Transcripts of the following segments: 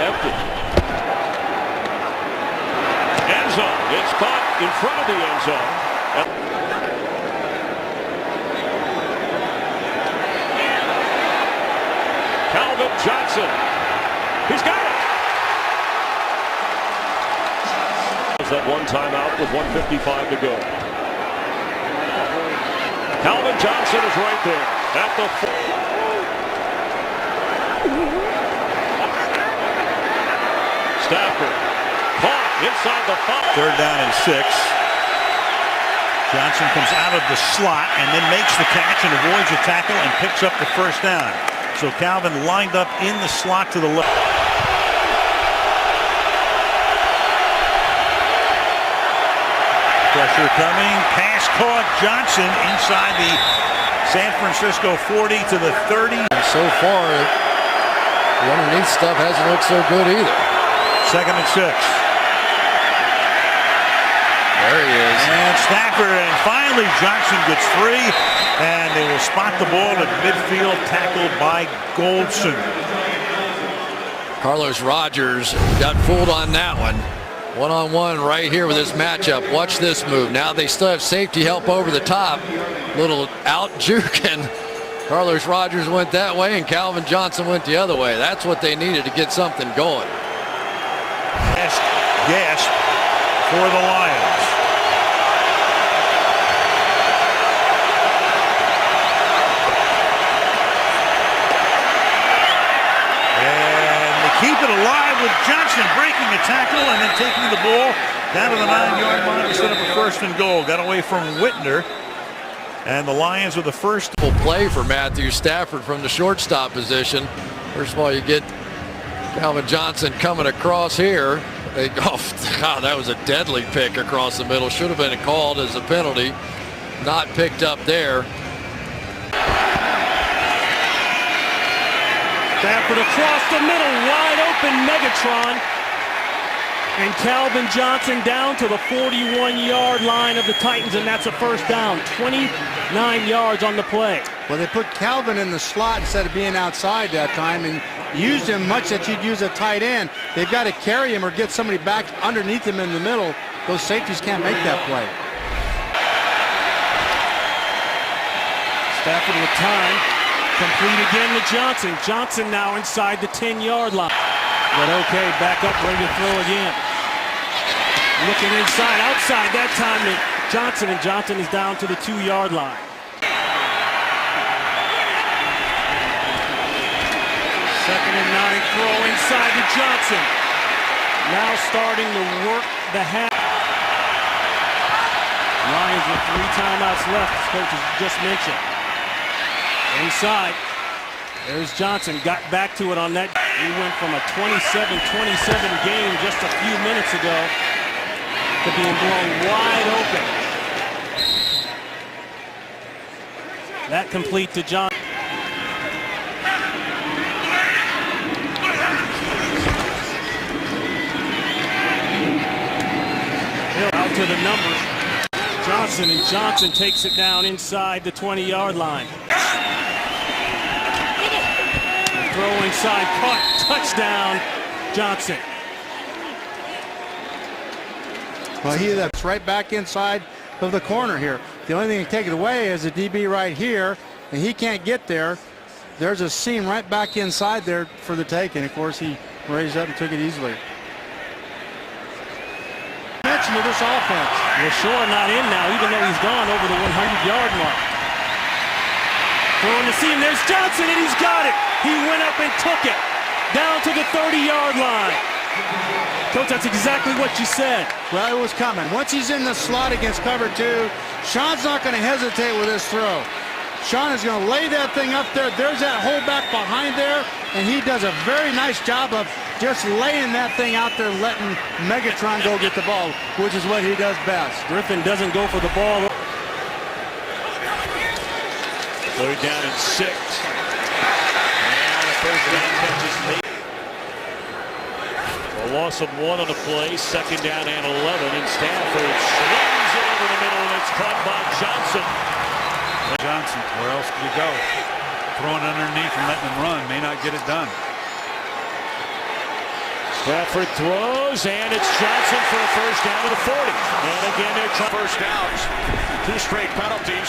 empty. End zone. It's caught in front of the end zone. Calvin Johnson. He's got it. That one timeout with 1:55 to go. Calvin Johnson is right there at the Stafford caught inside the 5. 3rd down and 6. Johnson comes out of the slot and then makes the catch and avoids a tackle and picks up the 1st down. So Calvin lined up in the slot to the left. Pressure coming, pass caught. Johnson inside the San Francisco 40 to the 30. And so far, the underneath stuff hasn't looked so good either. 2nd and 6. There he is. And Stafford, and finally Johnson gets free, and they will spot the ball at midfield, tackled by Goldson. Carlos Rogers got fooled on that one. One-on-one right here with this matchup. Watch this move. Now they still have safety help over the top. Little out juke, and Carlos Rogers went that way and Calvin Johnson went the other way. That's what they needed to get something going. Gasp for the Lions. Keep it alive with Johnson breaking a tackle and then taking the ball down to the 9-yard line to set up a 1st and goal. Got away from Whitner, and the Lions with the first play for Matthew Stafford from the shortstop position. First of all, you get Calvin Johnson coming across here. They go, oh, God, that was a deadly pick across the middle. Should have been called as a penalty. Not picked up there. Stafford across the middle, wide open Megatron. And Calvin Johnson down to the 41-yard line of the Titans, and that's a 1st down. 29 yards on the play. Well, they put Calvin in the slot instead of being outside that time and used him much that you'd use a tight end. They've got to carry him or get somebody back underneath him in the middle. Those safeties can't make that play. Stafford with time. Complete again to Johnson. Johnson now inside the 10-yard line. But okay, back up, ready to throw again. Looking inside, outside that time to Johnson, and Johnson is down to the 2-yard line. 2nd and 9, throw inside to Johnson. Now starting to work the half. Lions with 3 timeouts left, as coach has just mentioned. Inside, there's Johnson, got back to it on that. He went from a 27-27 game just a few minutes ago to being blown wide open. That complete to John. Out to the numbers. Johnson, and Johnson takes it down inside the 20-yard line. Throw inside, caught, touchdown, Johnson. Well, that's right back inside of the corner here. The only thing to take it away is the DB right here, and he can't get there. There's a seam right back inside there for the take, and of course he raised up and took it easily. Mention of this offense. Well, Shore not in now, even though he's gone over the 100-yard mark. Throwing the seam, there's Johnson, and he's got it. He went up and took it down to the 30-yard line. Coach, that's exactly what you said. Well, it was coming. Once he's in the slot against cover 2, Sean's not going to hesitate with this throw. Sean is going to lay that thing up there. There's that hole back behind there, and he does a very nice job of just laying that thing out there, letting Megatron go get the ball, which is what he does best. Griffin doesn't go for the ball. 3rd down and 6. And a 1st down catch is made. A loss of 1 on the play. 2nd down and 11. And Stafford swings it over the middle, and it's caught by Johnson. Johnson, where else could he go? Throwing underneath and letting him run may not get it done. Stafford throws, and it's Johnson for a first down to the 40. And again, they're trying. First downs, 2 straight penalties.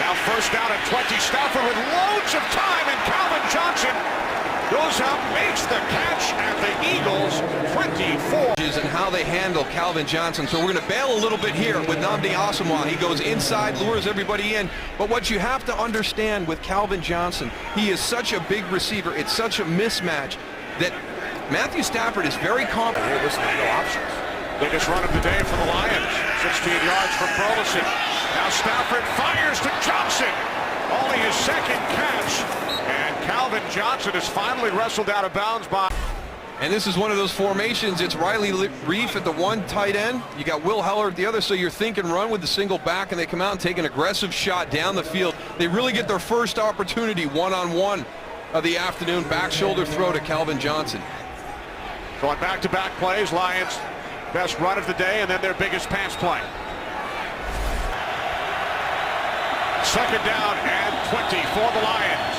Now first down at 20. Stafford with loads of time, and Calvin Johnson goes out, makes the catch at the Eagles 24. And how they handle Calvin Johnson. So we're going to bail a little bit here with Nnamdi Asomugha. He goes inside, lures everybody in. But what you have to understand with Calvin Johnson, he is such a big receiver. It's such a mismatch that Matthew Stafford is very confident. Here, listen, no options. Biggest run of the day for the Lions. 16 yards from Burleson. Now Stafford fires to Johnson. Only his second catch. And Calvin Johnson is finally wrestled out of bounds by... And this is one of those formations. It's Riley Reef at the one tight end. You got Will Heller at the other, so you're thinking run with the single back, and they come out and take an aggressive shot down the field. They really get their first opportunity one-on-one of the afternoon. Back shoulder throw to Calvin Johnson. Going back-to-back plays, Lions best run of the day, and then their biggest pass play. Second down and 20 for the Lions.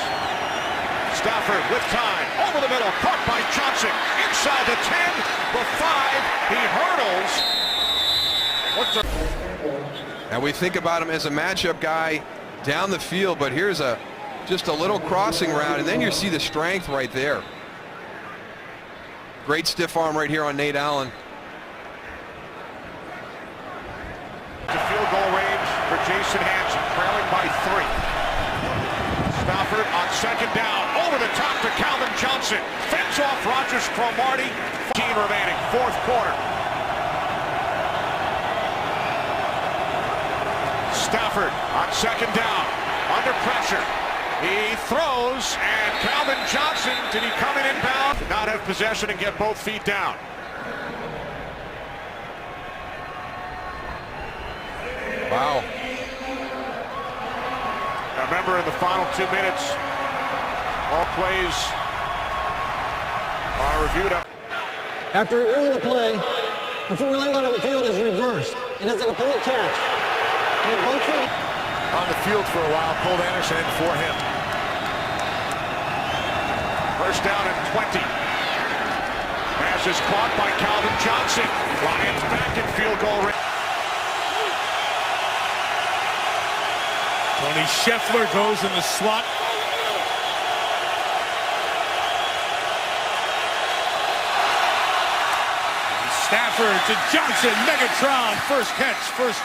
Stafford with time, over the middle, caught by Johnson, inside the 10, the 5, he hurdles. And we think about him as a matchup guy down the field, but here's just a little crossing route, and then you see the strength right there. Great stiff arm right here on Nate Allen. To field goal range for Jason Hanson, trailing by 3. Stafford on second down, over the top to Calvin Johnson. Fends off Rogers Cromartie. 15 remaining, fourth quarter. Stafford on second down, under pressure. He throws, and Calvin Johnson, did he come in inbound? Did not have possession and get both feet down. Wow. Now remember, in the final 2 minutes, all plays are reviewed up. After reviewing the play, the forward line on the field is reversed, and it's a complete catch. And both feet On the field for a while, pulled Anderson in for him. First down and 20. Pass is caught by Calvin Johnson. Lions back in field goal range. Tony Scheffler goes in the slot. Stafford to Johnson, Megatron, first catch, first.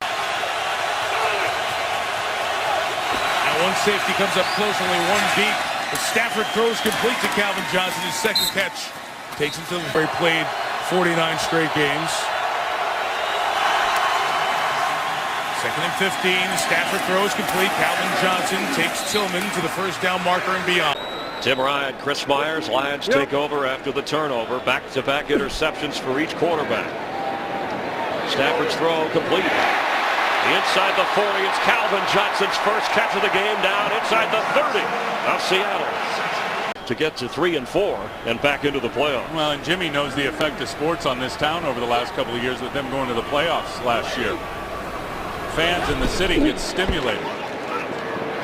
Now one safety comes up close, only one deep. But Stafford throws complete to Calvin Johnson, his second catch. Takes him to where he played 49 straight games. Second and 15, Stafford throws complete. Calvin Johnson takes Tillman to the first down marker and beyond. Tim Ryan, Chris Myers, Lions take over after the turnover. Back-to-back interceptions for each quarterback. Stafford's throw complete. Inside the 40, it's Calvin Johnson's first catch of the game, down inside the 30 of Seattle to get to 3 and 4 and back into the playoffs. Well, and Jimmy knows the effect of sports on this town over the last couple of years with them going to the playoffs last year. Fans in the city get stimulated.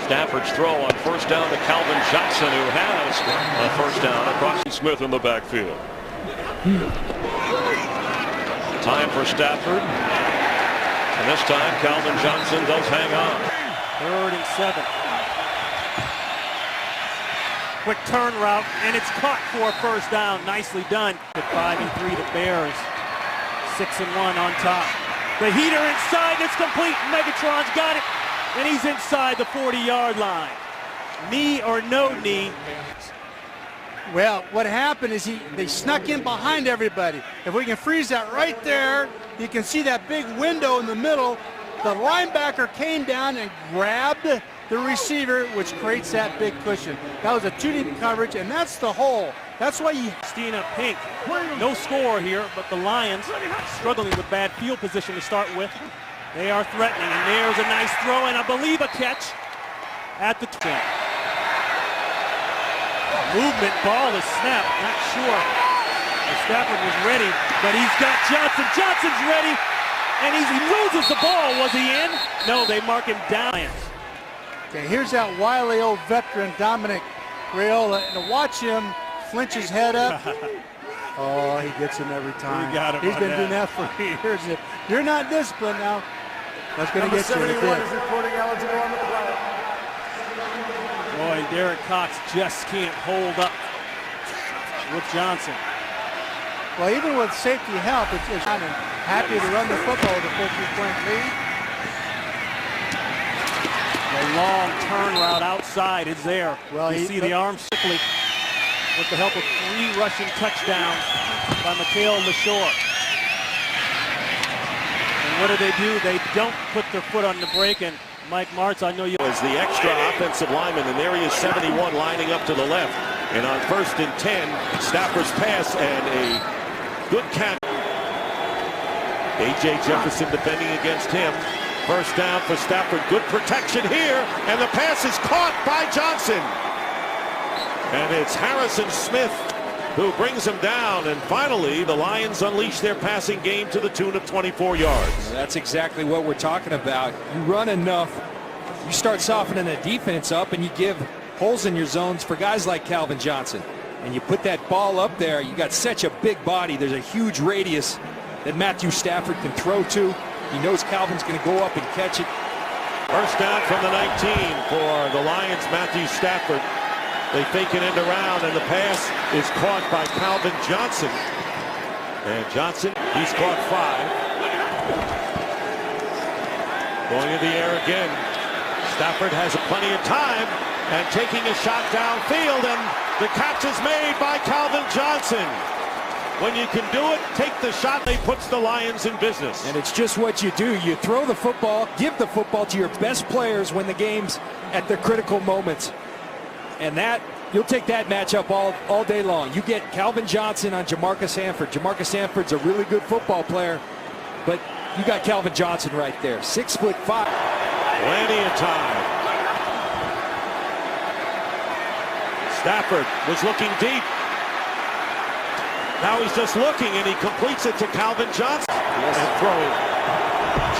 Stafford's throw on first down to Calvin Johnson, who has a first down across Smith in the backfield. Time for Stafford. And this time, Calvin Johnson does hang on. 3rd and 7. Quick turn route, and it's caught for a first down. Nicely done. At 5 and 3, the Bears. 6 and 1 on top. The heater inside, it's complete. Megatron's got it, and he's inside the 40-yard line. Knee or no knee. Well, what happened is they snuck in behind everybody. If we can freeze that right there, you can see that big window in the middle. The linebacker came down and grabbed the receiver, which creates that big cushion. That was a 2-deep coverage, and that's the hole. That's why you... Stina Pink. No score here, but the Lions struggling with bad field position to start with. They are threatening, and there's a nice throw, and I believe a catch at the 10. Movement, ball is snapped, not sure if Stafford was ready, but he's got Johnson. Johnson's ready, and he loses the ball. Was he in? No, they mark him down. Okay, here's that wily old veteran, Dominic Raiola, and to watch him flinch his head up. Oh, he gets him every time. You got him He's on been that. doing that for years. If you're not disciplined now, that's going to get you. Number 71 is reporting eligible on the play. Boy, Derek Cox just can't hold up with Johnson. Well, even with safety help, it's kind of happy to run the football with a 14-point lead. The long turn route outside is there. Well, you see the arm quickly with the help of 3 rushing touchdowns by Mikhail LaShore. And what do? They don't put their foot on the brake. And Mike Martz, I know you. As the extra offensive lineman, and there he is, 71, lining up to the left. And on 1st and 10, Stafford's pass and a good catch. A.J. Jefferson defending against him. First down for Stafford. Good protection here, and the pass is caught by Johnson. And it's Harrison Smith who brings him down. And finally, the Lions unleash their passing game to the tune of 24 yards. Well, that's exactly what we're talking about. You run enough, you start softening the defense up, and you give holes in your zones for guys like Calvin Johnson. And you put that ball up there, you got such a big body. There's a huge radius that Matthew Stafford can throw to. He knows Calvin's going to go up and catch it. First down from the 19 for the Lions, Matthew Stafford. They fake an end around, and the pass is caught by Calvin Johnson. And Johnson, he's caught 5. Going in the air again. Stafford has plenty of time and taking a shot downfield, and the catch is made by Calvin Johnson. When you can do it, take the shot. He puts the Lions in business. And it's just what you do. You throw the football, give the football to your best players when the game's at the critical moments. And that, you'll take that matchup all day long. You get Calvin Johnson on Jamarcus Sanford. Jamarcus Sanford's a really good football player, but you got Calvin Johnson right there. 6'5". Plenty of time. Stafford was looking deep. Now he's just looking, and he completes it to Calvin Johnson. And throwing.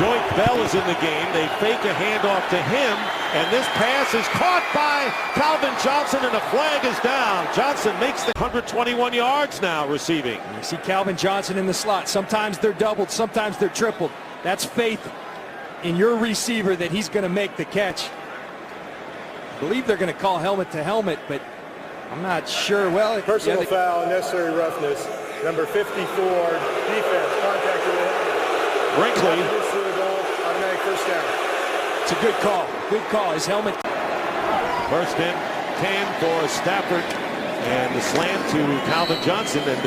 Joyce Bell is in the game. They fake a handoff to him, and this pass is caught by Calvin Johnson, and a flag is down. Johnson makes the 121 yards now receiving. You see Calvin Johnson in the slot. Sometimes they're doubled, sometimes they're tripled. That's faith in your receiver that he's going to make the catch. I believe they're going to call helmet to helmet, but I'm not sure. Well, Personal foul, necessary roughness. Number 54, defense, contact with the helmet. Brinkley. Automatic first down. It's a good call. Good call. His helmet. First and 10 for Stafford, and the slant to Calvin Johnson, and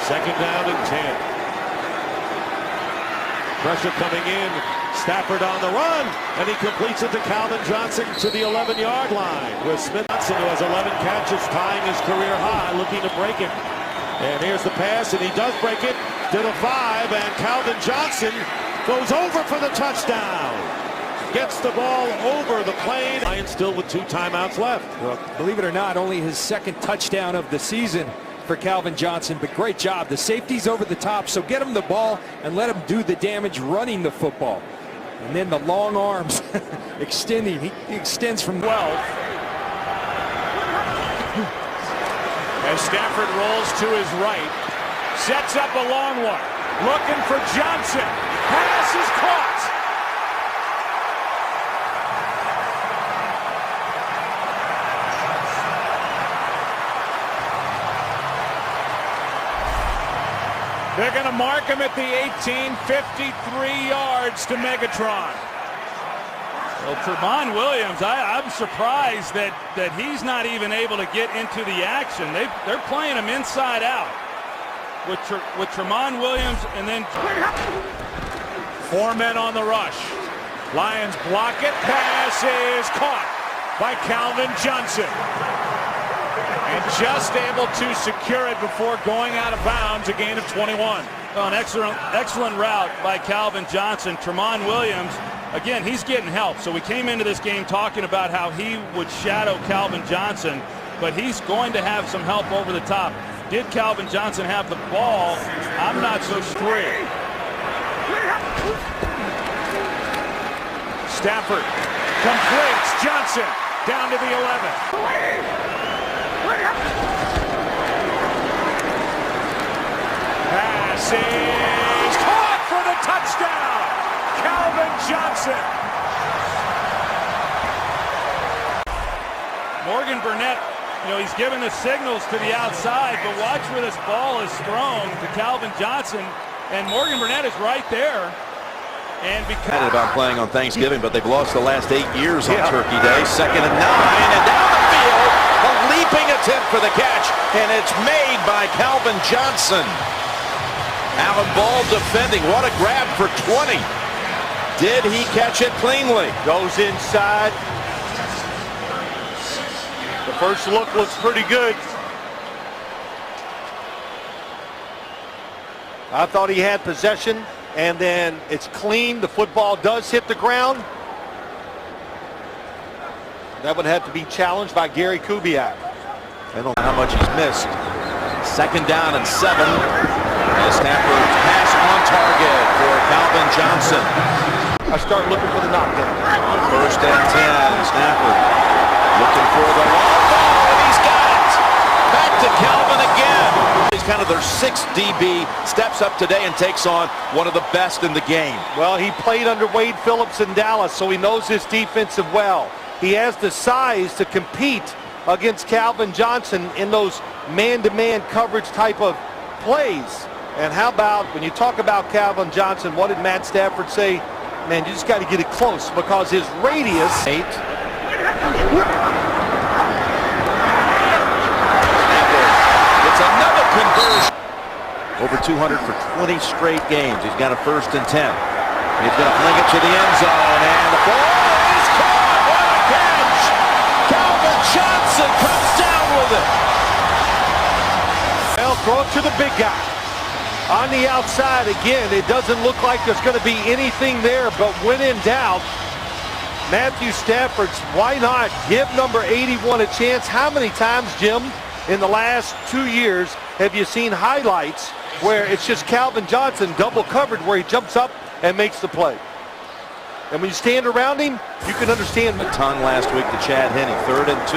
second down and 10. Pressure coming in. Stafford on the run, and he completes it to Calvin Johnson to the 11-yard line, with Smith Johnson, who has 11 catches, tying his career high, looking to break it. And here's the pass, and he does break it to the 5, and Calvin Johnson goes over for the touchdown. Gets the ball over the plane. Lions still with 2 timeouts left. Well, believe it or not, only his second touchdown of the season for Calvin Johnson, but great job. The safety's over the top, so get him the ball and let him do the damage running the football. And then the long arms extending. He extends from 12. As Stafford rolls to his right, sets up a long one. Looking for Johnson. Pass is caught. They're going to mark him at the 18, 53 yards to Megatron. Well, Tramon Williams, I'm surprised that he's not even able to get into the action. They're playing him inside out with Tramon Williams, and then 4 men on the rush. Lions block it. Pass is caught by Calvin Johnson. And just able to secure it before going out of bounds, a gain of 21. Well, an excellent route by Calvin Johnson. Tramon Williams, again, he's getting help. So we came into this game talking about how he would shadow Calvin Johnson, but he's going to have some help over the top. Did Calvin Johnson have the ball? I'm not so sure. Stafford completes. Johnson down to the 11. pass is caught for the touchdown. Calvin Johnson. Morgan Burnett, he's given the signals to the outside, but watch where this ball is thrown to Calvin Johnson, and Morgan Burnett is right there. And because about playing on Thanksgiving, but they've lost the last 8 years on Turkey Day. 2nd and 9, and down the field, a leaping attempt for the catch, and it's made by Calvin Johnson. Alan Ball defending. What a grab for 20. Did he catch it cleanly? Goes inside. The first look looks pretty good. I thought he had possession, and then it's clean. The football does hit the ground. That would have to be challenged by Gary Kubiak. I don't know how much he's missed. 2nd down and 7. As Stafford pass on target for Calvin Johnson. I start looking for the knockdown. 1st and 10. Stafford looking for the long ball, and he's got it. Back to Calvin again. He's kind of their 6th DB. Steps up today and takes on one of the best in the game. Well, he played under Wade Phillips in Dallas, so he knows his defensive well. He has the size to compete against Calvin Johnson in those man-to-man coverage type of plays. And how about when you talk about Calvin Johnson, what did Matt Stafford say? Man, you just got to get it close because his radius. 8. It's another conversion. Over 200 for 20 straight games. He's got a 1st and 10. He's going to fling it to the end zone, and the ball is caught. What a catch! Calvin Johnson comes down with it. Well, throw it to the big guy. On the outside, again, it doesn't look like there's going to be anything there, but when in doubt, Matthew Stafford's, why not give number 81 a chance? How many times, Jim, in the last 2 years have you seen highlights where it's just Calvin Johnson double covered where he jumps up and makes the play? And when you stand around him, you can understand. A ton last week to Chad Henne. 3rd and 2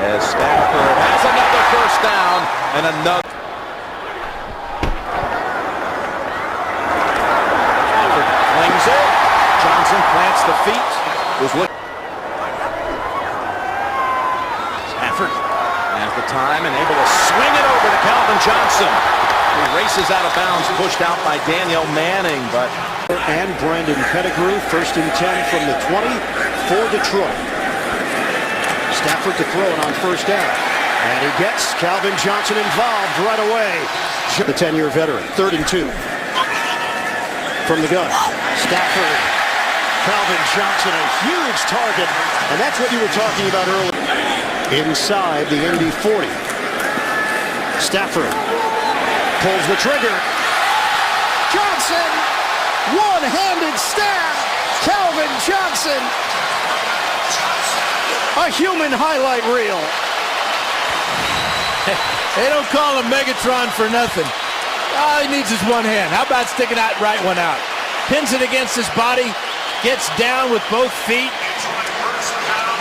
as Stafford has another 1st down and another. Stafford flings it. Johnson plants the feet. Stafford has the time and able to swing it over to Calvin Johnson. He races out of bounds, pushed out by Daniel Manning, but. And Brandon Pettigrew, 1st and 10 from the 20 for Detroit. Stafford to throw it on 1st down. And he gets Calvin Johnson involved right away. The 10-year veteran, 3rd and 2. From the gun. Stafford. Calvin Johnson, a huge target. And that's what you were talking about earlier. Inside the Indy 40. Stafford pulls the trigger. Johnson! One-handed stab. Calvin Johnson. A human highlight reel. They don't call him Megatron for nothing. All he needs is one hand. How about sticking that right one out? Pins it against his body. Gets down with both feet.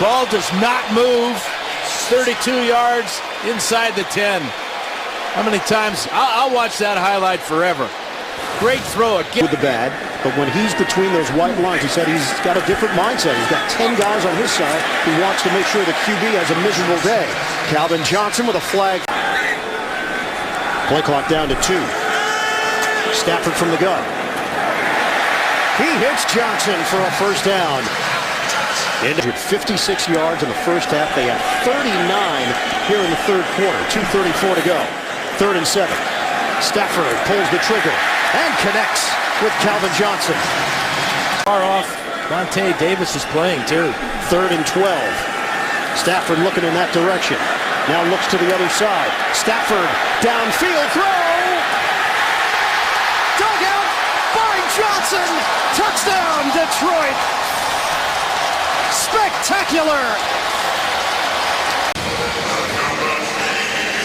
Ball does not move. 32 yards inside the 10. How many times? I'll watch that highlight forever. Great throw. With the bad, but when he's between those white lines, he said he's got a different mindset. He's got 10 guys on his side. He wants to make sure the QB has a miserable day. Calvin Johnson with a flag. Play clock down to 2. Stafford from the gun. He hits Johnson for a 1st down. 56 yards in the 1st half. They have 39 here in the 3rd quarter. 2:34 to go. 3rd and 7. Stafford pulls the trigger and connects with Calvin Johnson. Far off. Vontae Davis is playing too. 3rd and 12. Stafford looking in that direction. Now looks to the other side. Stafford downfield throw. Dugout by Johnson. Touchdown Detroit. Spectacular.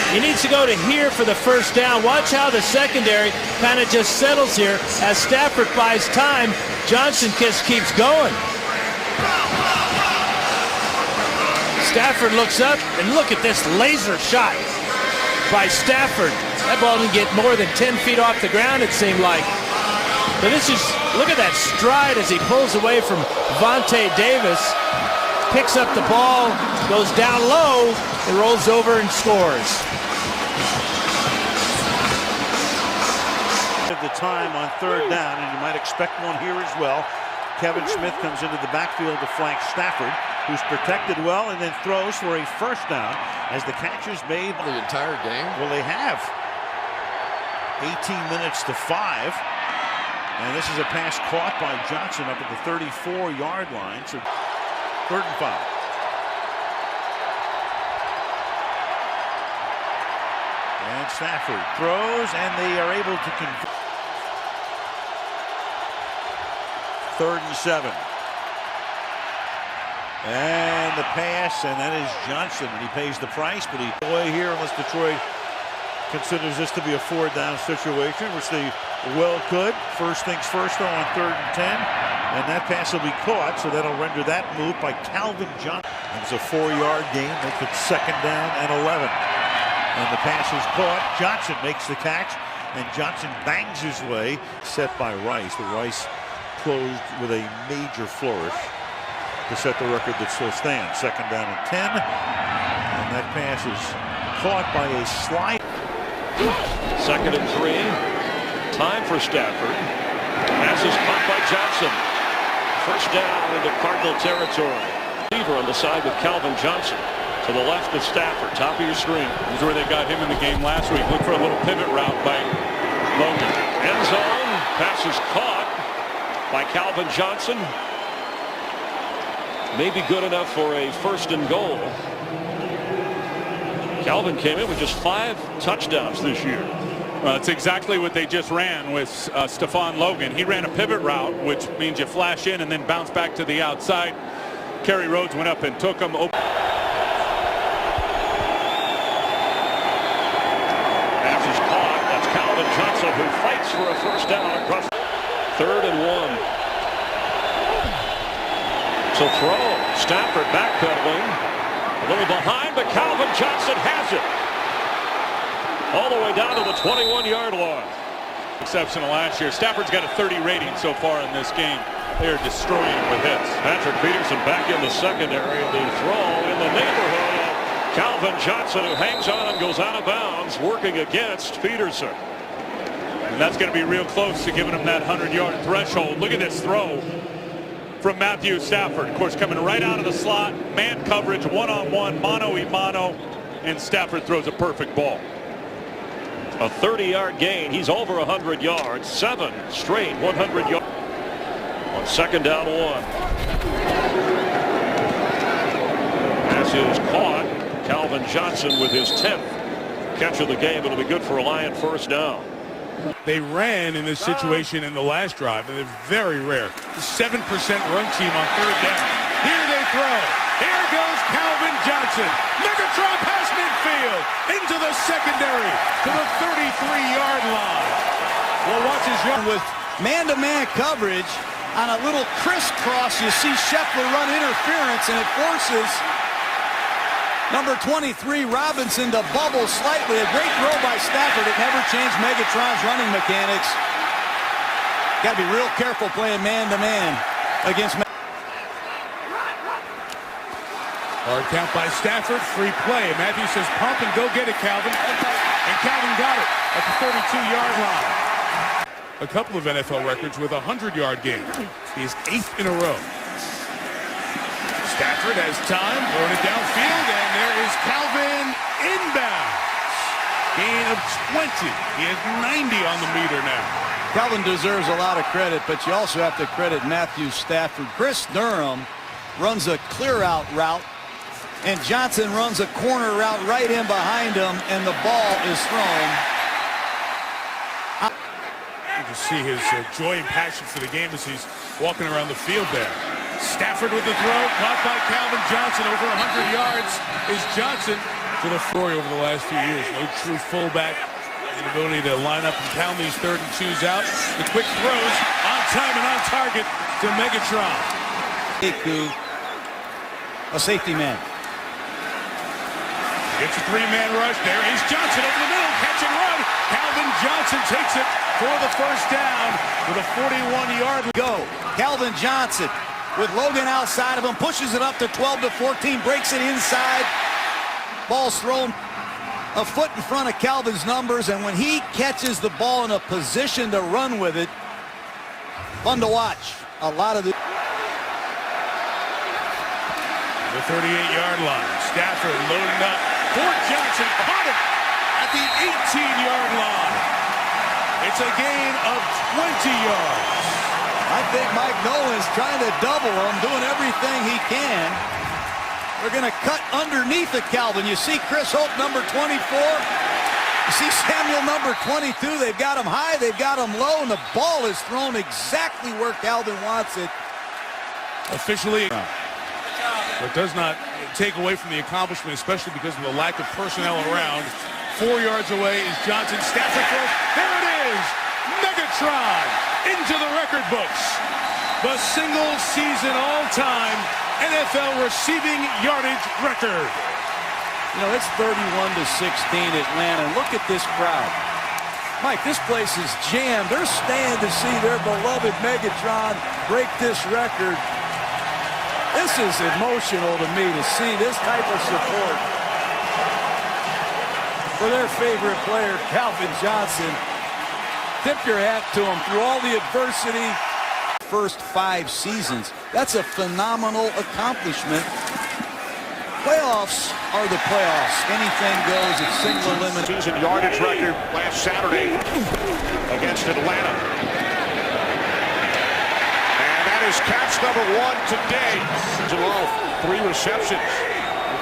He needs to go to here for the 1st down. Watch how the secondary kind of just settles here as Stafford buys time. Johnson just keeps going. Stafford looks up, and look at this laser shot by Stafford. That ball didn't get more than 10 feet off the ground, it seemed like. But this is, look at that stride as he pulls away from Vontae Davis. Picks up the ball, goes down low, and rolls over and scores. At the time on third down, and you might expect one here as well. Kevin Smith comes into the backfield to flank Stafford, who's protected well and then throws for a first down as the catch is made. The entire game? Well, they have 18 minutes to 5. And this is a pass caught by Johnson up at the 34-yard line. So 3rd and 5. And Stafford throws, and they are able to convert. 3rd and 7. And the pass, and that is Johnson. And he pays the price, but he away here unless Detroit considers this to be a 4th-down situation, which they well could. First things first, though, on 3rd and 10. And that pass will be caught, so that'll render that move by Calvin Johnson. It's a 4-yard gain. Make it 2nd down and 11. And the pass is caught. Johnson makes the catch, and Johnson bangs his way. Set by Rice, but Rice closed with a major flourish to set the record that still stands. 2nd down and 10. And that pass is caught by a slide. 2nd and 3. Time for Stafford. Pass is caught by Johnson. First down into Cardinal territory. Receiver on the side with Calvin Johnson. To the left of Stafford. Top of your screen. This is where they got him in the game last week. Look for a little pivot route by Logan. End zone. Pass is caught by Calvin Johnson. Maybe good enough for a 1st and goal. Calvin came in with just 5 touchdowns this year. It's exactly what they just ran with Stephon Logan. He ran a pivot route, which means you flash in and then bounce back to the outside. Kerry Rhodes went up and took him. Pass is caught. That's Calvin Johnson, who fights for a 1st down across 3rd and 1. So throw. Stafford backpedaling. A little behind, but Calvin Johnson has it. All the way down to the 21-yard line. Exceptional last year. Stafford's got a 30 rating so far in this game. They're destroying him with hits. Patrick Peterson back in the secondary. The throw in the neighborhood of Calvin Johnson, who hangs on and goes out of bounds, working against Peterson. And that's going to be real close to giving him that 100-yard threshold. Look at this throw from Matthew Stafford. Of course, coming right out of the slot, man coverage, one-on-one, mano-a-mano, and Stafford throws a perfect ball. A 30-yard gain. He's over 100 yards. 7 straight 100 yards. On 2nd down 1. Pass is caught. Calvin Johnson with his 10th catch of the game. It'll be good for a Lion 1st down. They ran in this situation in the last drive, and they're very rare. 7% run team on 3rd down. Here they throw. Here goes Calvin Johnson. Megatron past midfield. Into the secondary. To the 33-yard line. Well, watch his young with man-to-man coverage on a little crisscross. You see Scheffler run interference, and it forces number 23 Robinson to bubble slightly. A great throw by Stafford. It never changed Megatron's running mechanics. Got to be real careful playing man-to-man against hard count by Stafford. Free play. Matthew says pump and go get it, Calvin. And Calvin got it at the 32-yard line. A couple of NFL records with a 100-yard game. He's 8th in a row. Stafford has time, throwing it downfield, and there is Calvin inbounds. Gain of 20. He has 90 on the meter now. Calvin deserves a lot of credit, but you also have to credit Matthew Stafford. Chris Durham runs a clear-out route, and Johnson runs a corner route right in behind him, and the ball is thrown. You can see his joy and passion for the game as he's walking around the field there. Stafford with the throw, caught by Calvin Johnson. Over 100 yards is Johnson to the floor over the last few years. No true fullback. The ability to line up and pound these 3rd and 2s out. The quick throws on time and on target to Megatron. A safety man. It's a 3-man rush. There is Johnson over the middle. catch and run. Calvin Johnson takes it for the first down with a 41-yard go. Calvin Johnson with Logan outside of him, pushes it up to 12 to 14, breaks it inside. Ball's thrown a foot in front of Calvin's numbers, and when he catches the ball in a position to run with it, fun to watch. A lot of the 38-yard line. Stafford loading up. Fort Johnson caught it at the 18-yard line. It's a gain of 20 yards. I think Mike Nolan's trying to double him, doing everything he can. They're going to cut underneath of Calvin. You see Chris Hope, number 24. You see Samuel, number 22. They've got him high, they've got him low, and the ball is thrown exactly where Calvin wants it. Officially, but does not take away from the accomplishment, especially because of the lack of personnel around. 4 yards away is Johnson. Stafford throws. There it is. Megatron into the record books. The single season all-time NFL receiving yardage record. You know, it's 31-16 Atlanta. Look at this crowd. Mike, this place is jammed. They're staying to see their beloved Megatron break this record. This is emotional to me to see this type of support for their favorite player, Calvin Johnson. Tip your hat to him through all the adversity. First 5 seasons. That's a phenomenal accomplishment. Playoffs are the playoffs. Anything goes. It's single limit. Season yardage record last Saturday against Atlanta. And that is catch number 1 today. Jalal, 3 receptions,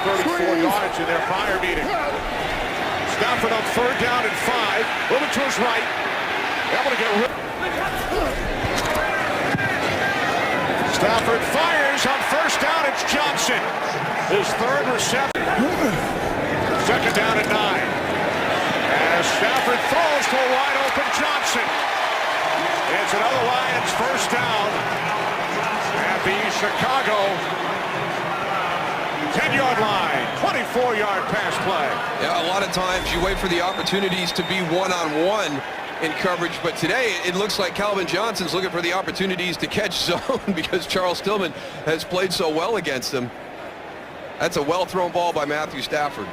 34 yards in their prior meeting. Stafford on 3rd down and 5. Moving to his right. Able to get rid. Stafford fires on 1st down. It's Johnson. His 3rd reception. 2nd down and 9. As Stafford throws to a wide open Johnson. It's another Lions 1st down at the Chicago 10-yard line. 24-yard pass play. Yeah, a lot of times you wait for the opportunities to be one-on-one in coverage, but today it looks like Calvin Johnson's looking for the opportunities to catch zone because Charles Tillman has played so well against him. That's a well-thrown ball by Matthew Stafford.